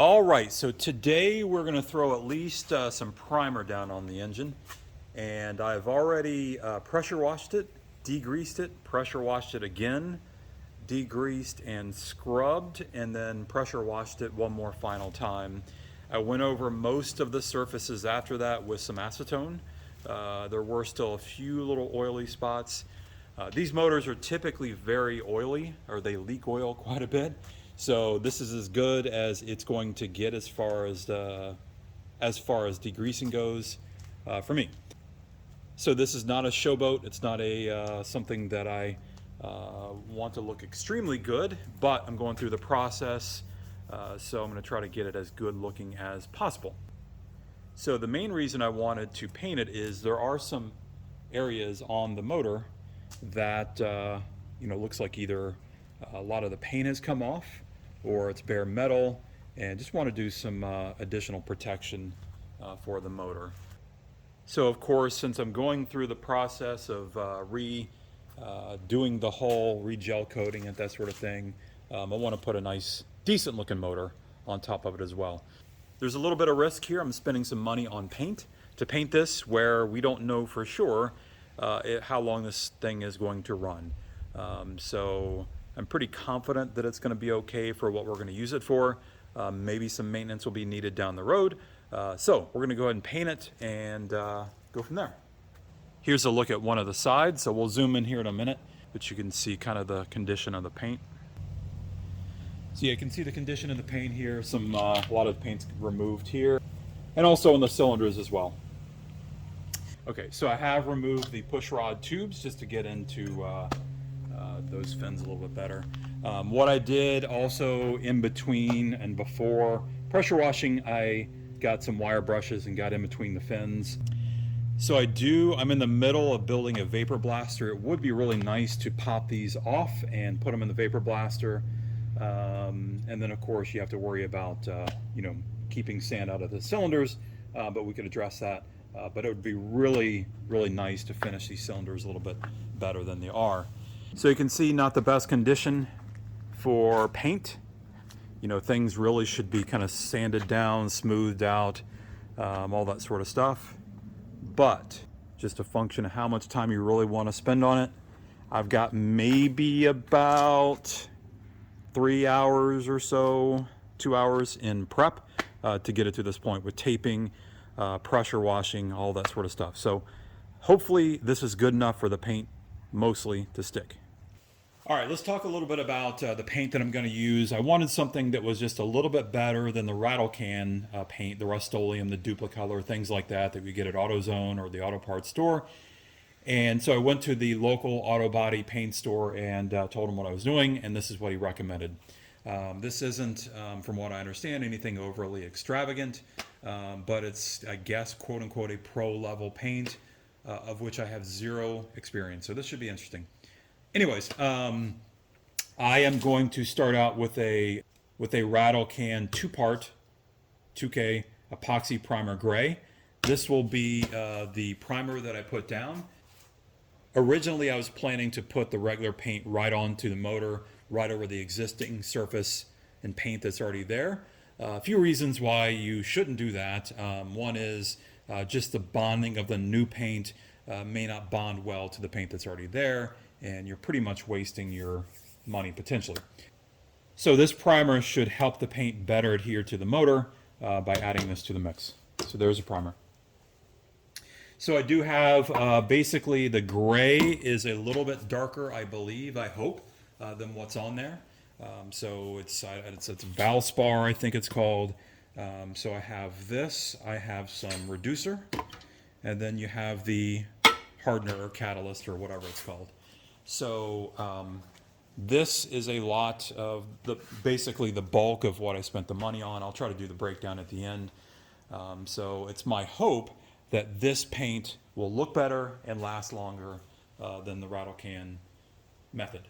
All right, so today we're going to throw at least some primer down on the engine. And I've already pressure washed it, degreased it, pressure washed it again, degreased and scrubbed, and then pressure washed it one more final time. I went over most of the surfaces after that with some acetone. There were still a few little oily spots. These motors are typically very oily, or they leak oil quite a bit. So this is as good as it's going to get as far as degreasing goes for me. So this is not a showboat. It's not a something that I want to look extremely good, but I'm going through the process, so I'm going to try to get it as good looking as possible. So the main reason I wanted to paint it is there are some areas on the motor that looks like either a lot of the paint has come off or it's bare metal, and just want to do some additional protection for the motor. So of course, since I'm going through the process of doing the hull, re-gel coating it, that sort of thing, I want to put a nice, decent looking motor on top of it as well. There's a little bit of risk here. I'm spending some money on paint to paint this where we don't know for sure how long this thing is going to run. So I'm pretty confident that it's going to be okay for what we're going to use it for. Maybe some maintenance will be needed down the road. So we're going to go ahead and paint it and go from there. Here's a look at one of the sides. So we'll zoom in here in a minute, but you can see kind of the condition of the paint. So you can see the condition of the paint here. A lot of paint's removed here, and also on the cylinders as well. Okay, so I have removed the push rod tubes just to get into those fins a little bit better. What I did also in between and before pressure washing, I got some wire brushes and got in between the fins. So I'm in the middle of building a vapor blaster. It would be really nice to pop these off and put them in the vapor blaster. And then of course you have to worry about keeping sand out of the cylinders, but we could address that. But it would be really, really nice to finish these cylinders a little bit better than they are. So you can see not the best condition for paint. Things really should be kind of sanded down, smoothed out, all that sort of stuff. But just a function of how much time you really want to spend on it. I've got maybe about 3 hours or so, 2 hours in prep to get it to this point with taping, pressure washing, all that sort of stuff. So hopefully this is good enough for the paint mostly to stick. All right, let's talk a little bit about the paint that I'm going to use. I wanted something that was just a little bit better than the rattle can paint, the Rust-Oleum, the Duplicolor, things like that we get at AutoZone or the auto parts store. And so I went to the local auto body paint store and told him what I was doing, and this is what he recommended. This isn't, from what I understand, anything overly extravagant, but it's, I guess, quote unquote, a pro level paint, of which I have zero experience. So this should be interesting. Anyways, I am going to start out with a rattle can 2-part 2K epoxy primer gray. This will be the primer that I put down. Originally, I was planning to put the regular paint right onto the motor, right over the existing surface and paint that's already there. A few reasons why you shouldn't do that. One is just the bonding of the new paint may not bond well to the paint that's already there, and you're pretty much wasting your money potentially. So this primer should help the paint better adhere to the motor by adding this to the mix. So there's a primer. So I do have basically the gray is a little bit darker, I believe, I hope, than what's on there. So it's Valspar, I think it's called. So I have this, I have some reducer, and then you have the hardener or catalyst or whatever it's called. So this is a lot of basically the bulk of what I spent the money on. I'll try to do the breakdown at the end. So it's my hope that this paint will look better and last longer than the rattle can method.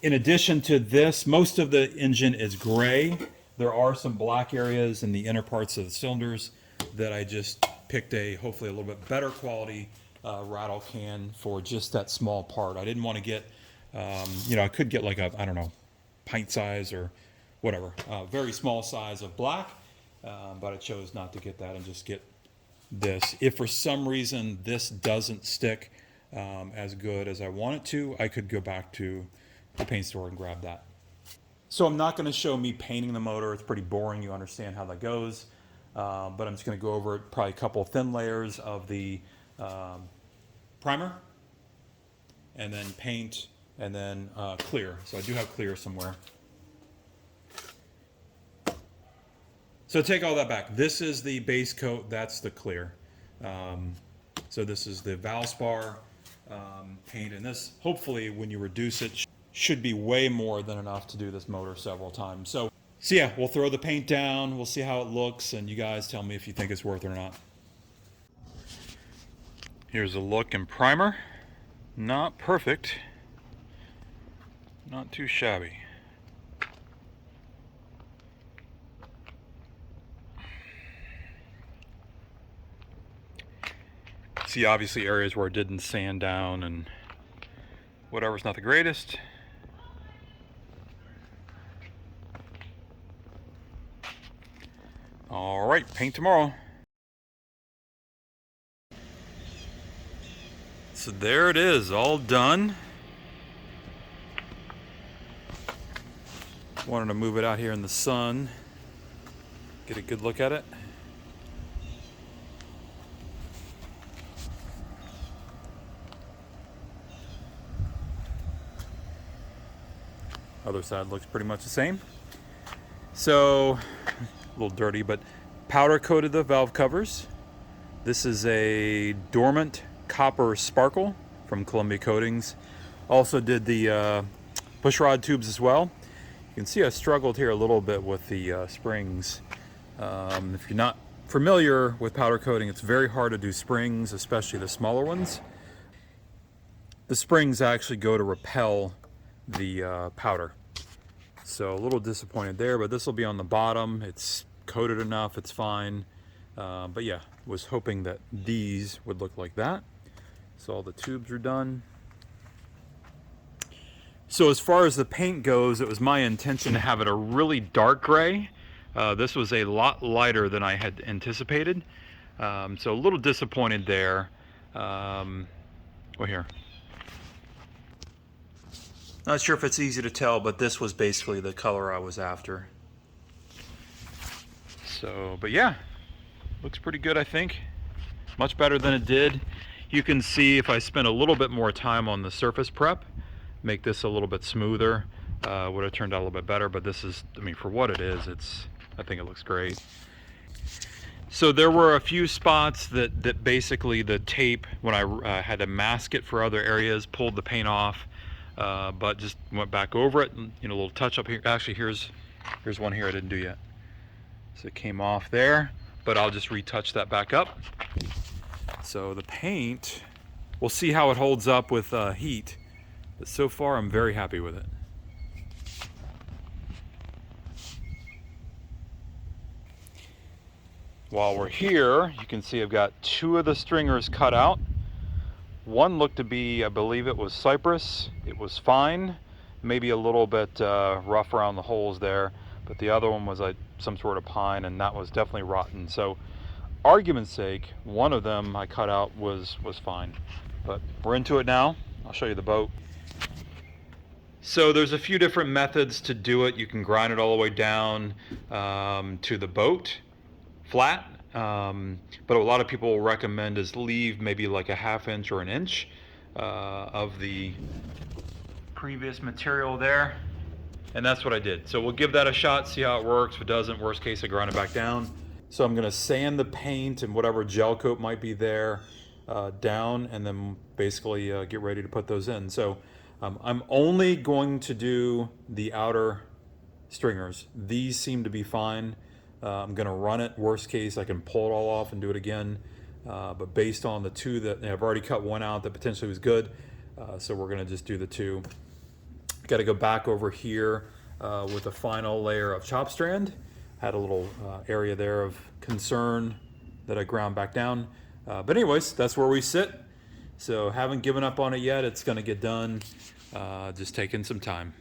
In addition to this, most of the engine is gray. There are some black areas in the inner parts of the cylinders that I just picked hopefully a little bit better quality rattle can for just that small part. I didn't want to get, I could get like a, I don't know, pint size or whatever, very small size of black, but I chose not to get that and just get this. If for some reason this doesn't stick as good as I want it to, I could go back to the paint store and grab that. So I'm not going to show me painting the motor. It's pretty boring. You understand how that goes. But I'm just going to go over it, probably a couple thin layers of the primer, and then paint, and then clear. So I do have clear somewhere. So take all that back. This is the base coat. That's the clear. So this is the Valspar paint, and this, hopefully, when you reduce it, should be way more than enough to do this motor several times. So yeah, we'll throw the paint down. We'll see how it looks, and you guys tell me if you think it's worth it or not. Here's a look in primer. Not perfect. Not too shabby. See, obviously areas where it didn't sand down and whatever's not the greatest. All right, paint tomorrow. So there it is, all done. Wanted to move it out here in the sun, get a good look at it. Other side looks pretty much the same. So, a little dirty, but powder coated the valve covers. This is a dormant copper sparkle from Columbia Coatings. Also did the push rod tubes as well. You can see I struggled here a little bit with the springs. If you're not familiar with powder coating, it's very hard to do springs, especially the smaller ones. The springs actually go to repel the powder. So a little disappointed there, but this will be on the bottom. It's coated enough, it's fine. But yeah, was hoping that these would look like that. So all the tubes are done. So as far as the paint goes, it was my intention to have it a really dark gray. This was a lot lighter than I had anticipated. So a little disappointed there. Well, here. Not sure if it's easy to tell, but this was basically the color I was after. So, but yeah, looks pretty good, I think. Much better than it did. You can see if I spent a little bit more time on the surface prep, make this a little bit smoother, would have turned out a little bit better, but this is, I mean, for what it is, I think it looks great. So there were a few spots that basically the tape, when I had to mask it for other areas, pulled the paint off, but just went back over it, and, you know, a little touch up here. Actually, here's one here I didn't do yet. So it came off there, but I'll just retouch that back up. So the paint, we'll see how it holds up with heat, but so far I'm very happy with it. While we're here, you can see I've got 2 of the stringers cut out. One looked to be, I believe it was cypress. It was fine, maybe a little bit rough around the holes there, but the other one was like some sort of pine, and that was definitely rotten. So, argument's sake, one of them I cut out was fine. But we're into it now. I'll show you the boat. So there's a few different methods to do it. You can grind it all the way down to the boat flat, but a lot of people will recommend is leave maybe like a 1/2 inch or 1 inch of the previous material there, and that's what I did. So we'll give that a shot, see how it works. If it doesn't, worst case, I grind it back down. So I'm going to sand the paint and whatever gel coat might be there down, and then basically get ready to put those in. So I'm only going to do the outer stringers. These seem to be fine. I'm going to run it. Worst case, I can pull it all off and do it again. But based on the 2 that I've already cut one out that potentially was good, so we're going to just do the 2. Got to go back over here with a final layer of chop strand. Had a little area there of concern that I ground back down. But anyways, that's where we sit. So haven't given up on it yet. It's going to get done. Just taking some time.